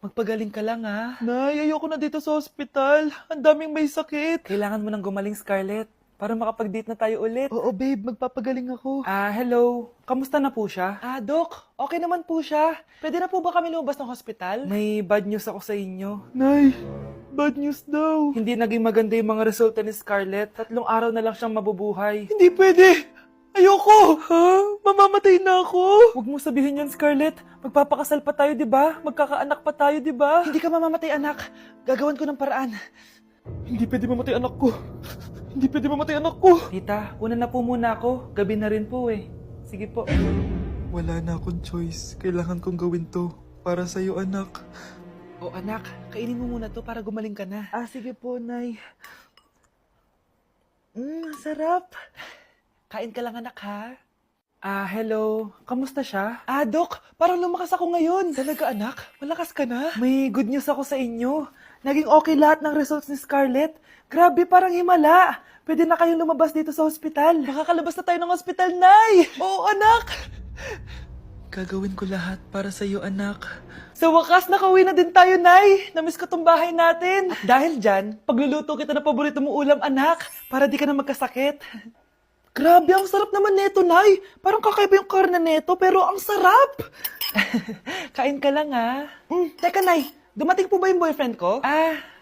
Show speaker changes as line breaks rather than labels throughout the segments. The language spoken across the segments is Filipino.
magpagaling ka lang ha. Nay, ayoko na dito sa ospital. Ang daming may sakit. Kailangan mo nang gumaling, Scarlett, para makapag-date na tayo ulit. Oo, babe. Magpapagaling ako. Hello. Kamusta na po siya? Doc. Okay naman po siya. Pwede na po ba kami lumabas ng hospital? May bad news ako sa inyo. Nay, bad news daw. Hindi naging maganda yung mga resulta ni Scarlett. 3 araw na lang siyang mabubuhay. Hindi pwede! Ayoko! Ha? Mamamatay na ako? Huwag mo sabihin yan, Scarlett. Magpapakasal pa tayo, di ba? Magkakaanak pa tayo, di ba? Hindi ka mamamatay, anak. Gagawan ko ng paraan. Hindi pwede mamatay anak ko. Hindi pwede mamatay anak ko. Tita, una na po muna ako. Gabi na rin po eh. Sige po. Wala na akong choice. Kailangan kong gawin to. Para sa'yo, anak. O anak, kainin mo muna to para gumaling ka na. Sige po, Nay. Sarap. Kain ka lang, anak, ha? Hello. Kamusta siya? Doc, parang lumakas ako ngayon. Talaga, anak? Malakas ka na? May good news ako sa inyo. Naging okay lahat ng results ni Scarlett. Grabe, parang himala. Pwede na kayong lumabas dito sa ospital. Makakalabas na tayo ng ospital, Nay! Oo, anak! Gagawin ko lahat para sa'yo, anak. Sa wakas, nakauwi na din tayo, Nay. Namiss ko tong bahay natin. At dahil dyan, pagluluto kita na paborito mong ulam, anak, para di ka na magkasakit. Grabe, ang sarap naman neto, Nay. Parang kakaiba yung karne neto, pero ang sarap. Kain ka lang, ha? Teka, Nay. Dumating po ba yung boyfriend ko?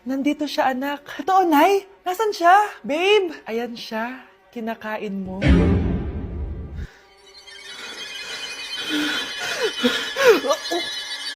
Nandito siya, anak. Totoo, Nay? Nasaan siya? Babe! Ayan siya. Kinakain mo.